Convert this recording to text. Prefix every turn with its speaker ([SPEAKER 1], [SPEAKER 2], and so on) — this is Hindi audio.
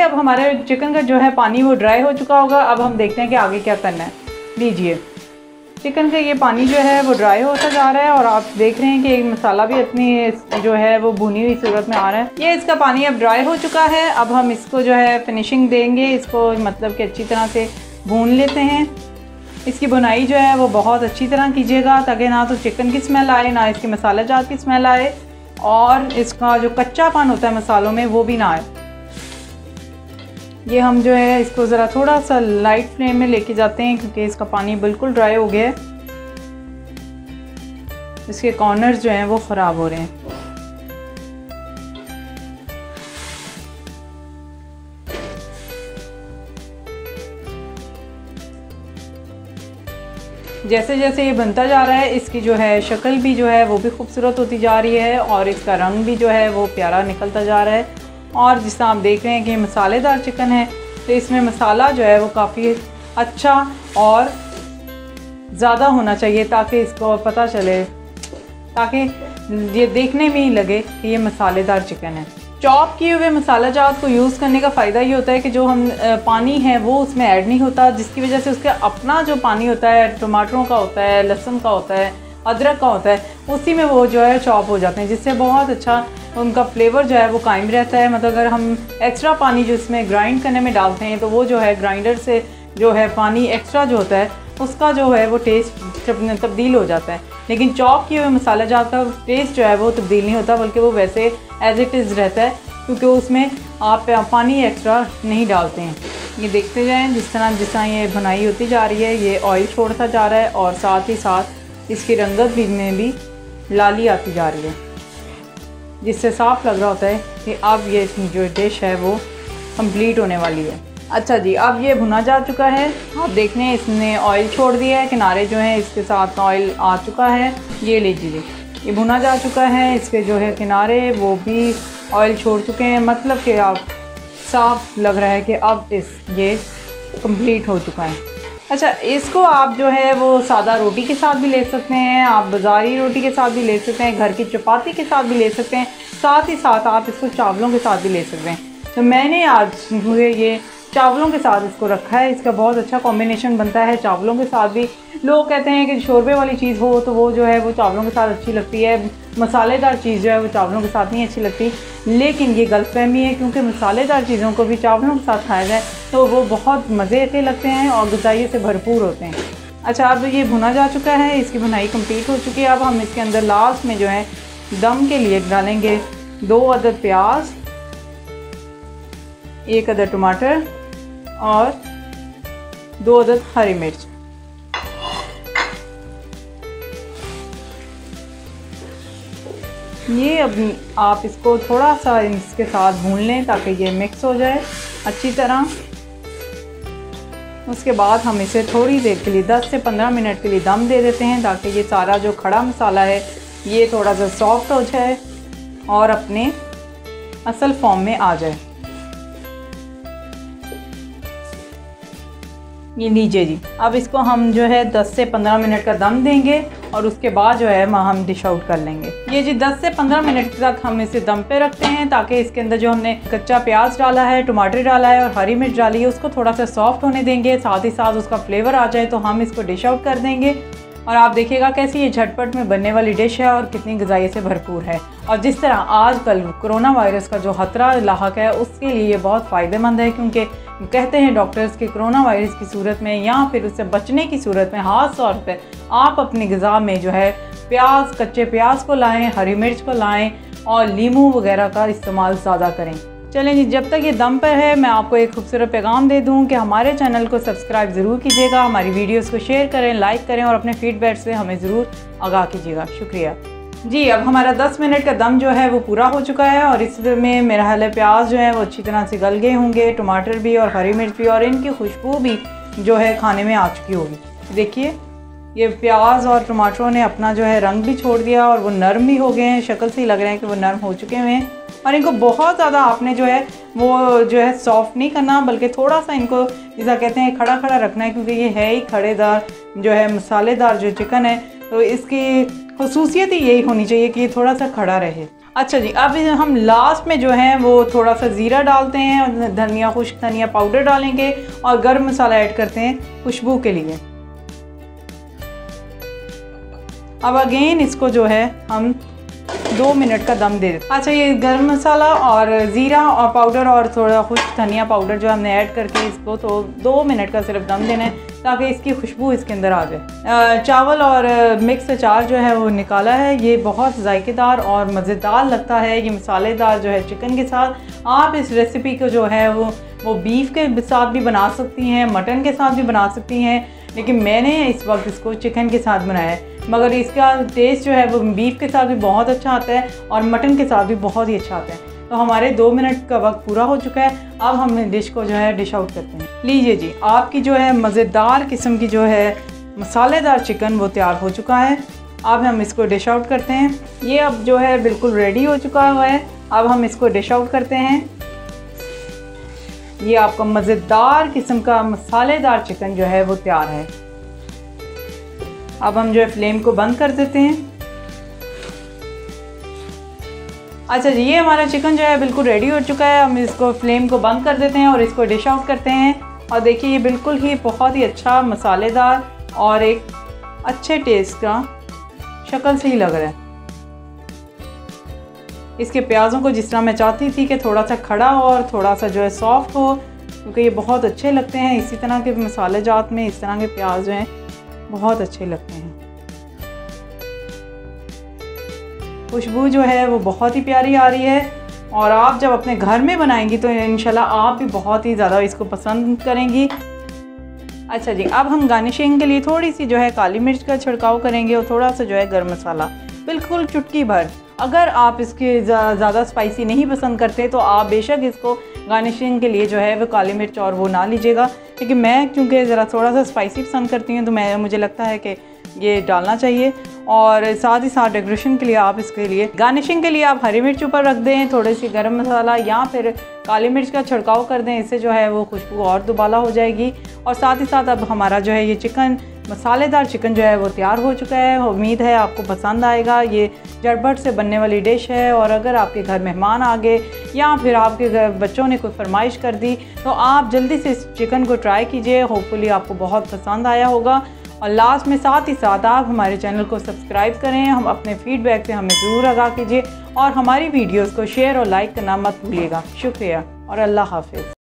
[SPEAKER 1] अब हमारे चिकन का जो है पानी वो ड्राई हो चुका होगा। अब हम देखते हैं कि आगे क्या करना है। लीजिए, चिकन का ये पानी जो है वो ड्राई होता जा रहा है और आप देख रहे हैं कि मसाला भी अपनी जो है वो भुनी हुई सूरत में आ रहा है। ये इसका पानी अब ड्राई हो चुका है। अब हम इसको जो है फिनिशिंग देंगे, इसको मतलब कि अच्छी तरह से भून लेते हैं। इसकी बुनाई जो है वो बहुत अच्छी तरह कीजिएगा ताकि ना तो चिकन की स्मेल आए, ना इसके मसाला जात की स्मेल आए, और इसका जो कच्चापन होता है मसालों में वो भी ना आए। ये हम जो है इसको ज़रा थोड़ा सा लाइट फ्लेम में लेके जाते हैं क्योंकि इसका पानी बिल्कुल ड्राई हो गया है। इसके कॉर्नर्स जो हैं वो ख़राब हो रहे हैं। जैसे जैसे ये बनता जा रहा है इसकी जो है शक्ल भी जो है वो भी खूबसूरत होती जा रही है और इसका रंग भी जो है वो प्यारा निकलता जा रहा है। और जिस तरह आप देख रहे हैं कि मसालेदार चिकन है तो इसमें मसाला जो है वो काफ़ी अच्छा और ज़्यादा होना चाहिए ताकि इसको पता चले, ताकि ये देखने में ही लगे कि ये मसालेदार चिकन है। चॉप किए हुए मसाला जात को यूज़ करने का फ़ायदा ये होता है कि जो हम पानी है वो उसमें ऐड नहीं होता, जिसकी वजह से उसका अपना जो पानी होता है टमाटरों का होता है, लहसुन का होता है, अदरक का होता है, उसी में वो जो है चॉप हो जाते हैं, जिससे बहुत अच्छा उनका फ्लेवर जो है वो कायम रहता है। मतलब अगर हम एक्स्ट्रा पानी जो इसमें ग्राइंड करने में डालते हैं तो वो जो है ग्राइंडर से जो है पानी एक्स्ट्रा जो होता है उसका जो है वो टेस्ट तब्दील हो जाता है। लेकिन चॉप किए हुए मसाला जात का टेस्ट जो है वो तब्दील नहीं होता, बल्कि वो वैसे एज इट इज़ रहता है क्योंकि उसमें आप पानी एक्स्ट्रा नहीं डालते हैं। ये देखते जाएं जिस तरह ये भुनाई होती जा रही है, ये ऑयल छोड़ता जा रहा है और साथ ही साथ इसकी रंगत भी में भी लाली आती जा रही है, जिससे साफ लग रहा होता है कि अब ये जो डिश है वो कंप्लीट होने वाली है। अच्छा जी, अब ये भुना जा चुका है। आप देख रहे हैं इसने ऑयल छोड़ दिया है, किनारे जो हैं इसके साथ ऑयल आ चुका है। ये लीजिए, ये भुना जा चुका है, इसके जो है किनारे वो भी ऑयल छोड़ चुके हैं। मतलब कि आप साफ लग रहा है कि अब ये कंप्लीट हो चुका है। अच्छा, इसको आप जो है वो सादा रोटी के साथ भी ले सकते हैं, आप बाज़ारी रोटी के साथ भी ले सकते हैं, घर की चपाती के साथ भी ले सकते हैं, साथ ही साथ आप इसको चावलों के साथ भी ले सकते हैं। तो मैंने आज ये चावलों के साथ इसको रखा है। इसका बहुत अच्छा कॉम्बिनेशन बनता है चावलों के साथ भी। लोग कहते हैं कि शोरबे वाली चीज़ हो तो वो जो है वो चावलों के साथ अच्छी लगती है, मसालेदार चीज़ जो है वो चावलों के साथ नहीं अच्छी लगती। लेकिन ये गलतफहमी है क्योंकि मसालेदार चीज़ों को भी चावलों के साथ खाया जाए तो वो बहुत मज़े के लगते हैं और ग़िज़ाई से भरपूर होते हैं। अच्छा, अब ये भुना जा चुका है, इसकी भुनाई कंप्लीट हो चुकी है। अब हम इसके अंदर लास्ट में जो है दम के लिए डालेंगे 2 अदद प्याज, 1 अदद टमाटर और 2 अदद हरी मिर्च। ये अब आप इसको थोड़ा सा इसके साथ भून लें ताकि ये मिक्स हो जाए अच्छी तरह। उसके बाद हम इसे थोड़ी देर के लिए 10 से 15 मिनट के लिए दम दे देते हैं ताकि ये सारा जो खड़ा मसाला है ये थोड़ा सा सॉफ्ट हो जाए और अपने असल फॉर्म में आ जाए। ये लीजिए जी, अब इसको हम जो है 10 से 15 मिनट का दम देंगे और उसके बाद जो है हम डिश आउट कर लेंगे। ये जी 10 से 15 मिनट तक हम इसे दम पे रखते हैं ताकि इसके अंदर जो हमने कच्चा प्याज डाला है, टमाटर डाला है और हरी मिर्च डाली है उसको थोड़ा सा सॉफ्ट होने देंगे, साथ ही साथ उसका फ्लेवर आ जाए तो हम इसको डिश आउट कर देंगे। और आप देखिएगा कैसी ये झटपट में बनने वाली डिश है और कितनी ग़िज़ाई से भरपूर है। और जिस तरह आजकल कोरोना वायरस का जो ख़तरा लाहक है उसके लिए ये बहुत फ़ायदेमंद है, क्योंकि कहते हैं डॉक्टर्स कि कोरोना वायरस की सूरत में या फिर उससे बचने की सूरत में ख़ास तौर पर आप अपनी ग़िज़ा में जो है प्याज, कच्चे प्याज को लाएँ, हरी मिर्च को लाएँ और नींबू वगैरह का इस्तेमाल ज़्यादा करें। चलें जी, जब तक ये दम पर है मैं आपको एक खूबसूरत पैगाम दे दूं कि हमारे चैनल को सब्सक्राइब ज़रूर कीजिएगा, हमारी वीडियोस को शेयर करें, लाइक करें और अपने फीडबैक से हमें ज़रूर आगाह कीजिएगा। शुक्रिया जी। अब हमारा 10 मिनट का दम जो है वो पूरा हो चुका है और इसमें मेरा हाल प्याज जो है वो अच्छी तरह से गल गए होंगे, टमाटर भी और हरी मिर्च भी, और इनकी खुशबू भी जो है खाने में आ चुकी होगी। देखिए ये प्याज और टमाटरों ने अपना जो है रंग भी छोड़ दिया और वो नरम भी हो गए हैं, शक्ल से ही लग रहे हैं कि वो नरम हो चुके हुए हैं। और इनको बहुत ज़्यादा आपने जो है वो जो है सॉफ्ट नहीं करना, बल्कि थोड़ा सा इनको जैसा कहते हैं खड़ा खड़ा रखना है, क्योंकि ये है ही खड़ेदार जो है मसालेदार जो चिकन है, तो इसकी खुसूसियत ही यही होनी चाहिए कि ये थोड़ा सा खड़ा रहे। अच्छा जी, अब हम लास्ट में जो है वो थोड़ा सा ज़ीरा डालते हैं और धनिया, खुश्क धनिया पाउडर डालेंगे और गर्म मसाला ऐड करते हैं खुशबू के लिए। अब अगेन इसको जो है हम 2 मिनट का दम दे देते हैं। अच्छा, ये गर्म मसाला और ज़ीरा और पाउडर और थोड़ा खुश्क धनिया पाउडर जो हमने ऐड करके इसको तो 2 मिनट का सिर्फ दम देना है ताकि इसकी खुशबू इसके अंदर आ जाए। चावल और मिक्स अचार जो है वो निकाला है। ये बहुत जायकेदार और मज़ेदार लगता है। ये मसालेदार जो है चिकन के साथ। आप इस रेसिपी को जो है वो बीफ के साथ भी बना सकती हैं, मटन के साथ भी बना सकती हैं, लेकिन मैंने इस वक्त इसको चिकन के साथ बनाया है। मगर इसका टेस्ट जो है वो बीफ के साथ भी बहुत अच्छा आता है और मटन के साथ भी बहुत ही अच्छा आता है। तो हमारे 2 मिनट का वक्त पूरा हो चुका है। अब हम डिश को जो है डिश आउट करते हैं। लीजिए जी, आपकी जो है मज़ेदार किस्म की जो है मसालेदार चिकन वो तैयार हो चुका है। अब हम इसको डिश आउट करते हैं। ये अब जो है बिल्कुल रेडी हो चुका हुआ है। अब हम इसको डिश आउट करते हैं। ये आपका मज़ेदार किस्म का मसालेदार चिकन जो है वो तैयार है। अब हम जो है फ्लेम को बंद कर देते हैं। अच्छा जी, ये हमारा चिकन जो है बिल्कुल रेडी हो चुका है। हम इसको फ्लेम को बंद कर देते हैं और इसको डिश आउट करते हैं। और देखिए ये बिल्कुल ही बहुत ही अच्छा मसालेदार और एक अच्छे टेस्ट का शक्ल से ही लग रहा है। इसके प्याज़ों को जिस तरह मैं चाहती थी कि थोड़ा सा खड़ा हो और थोड़ा सा जो है सॉफ्ट हो, क्योंकि ये बहुत अच्छे लगते हैं। इसी तरह के मसाले जात में इस तरह के प्याज जो हैं बहुत अच्छे लगते हैं। खुशबू जो है वो बहुत ही प्यारी आ रही है और आप जब अपने घर में बनाएंगी तो इंशाल्लाह आप भी बहुत ही ज़्यादा इसको पसंद करेंगी। अच्छा जी, अब हम गार्निशिंग के लिए थोड़ी सी जो है काली मिर्च का छिड़काव करेंगे और थोड़ा सा जो है गर्म मसाला, बिल्कुल चुटकी भर। अगर आप इसके ज़्यादा स्पाइसी नहीं पसंद करते तो आप बेशक इसको गार्निशिंग के लिए जो है वो काली मिर्च और वो ना लीजिएगा, क्योंकि मैं क्योंकि ज़रा थोड़ा सा स्पाइसी पसंद करती हूँ तो मुझे लगता है कि ये डालना चाहिए। और साथ ही साथ डेकोरेशन के लिए आप इसके लिए गार्निशिंग के लिए आप हरी मिर्च ऊपर रख दें, थोड़ी सी गर्म मसाला या फिर काली मिर्च का छिड़काव कर दें। इससे जो है वो खुशबू और दुबाला हो जाएगी। और साथ ही साथ अब हमारा जो है ये चिकन, मसालेदार चिकन जो है वो तैयार हो चुका है। उम्मीद है आपको पसंद आएगा। ये झटपट से बनने वाली डिश है और अगर आपके घर मेहमान आ गए या फिर आपके घर बच्चों ने कोई फरमाइश कर दी तो आप जल्दी से इस चिकन को ट्राई कीजिए। होपफुली आपको बहुत पसंद आया होगा। और लास्ट में साथ ही साथ आप हमारे चैनल को सब्सक्राइब करें। हम अपने फीडबैक से हमें ज़रूर आगाह कीजिए और हमारी वीडियोज़ को शेयर और लाइक करना मत भूलिएगा। शुक्रिया और अल्लाह हाफ़िज़।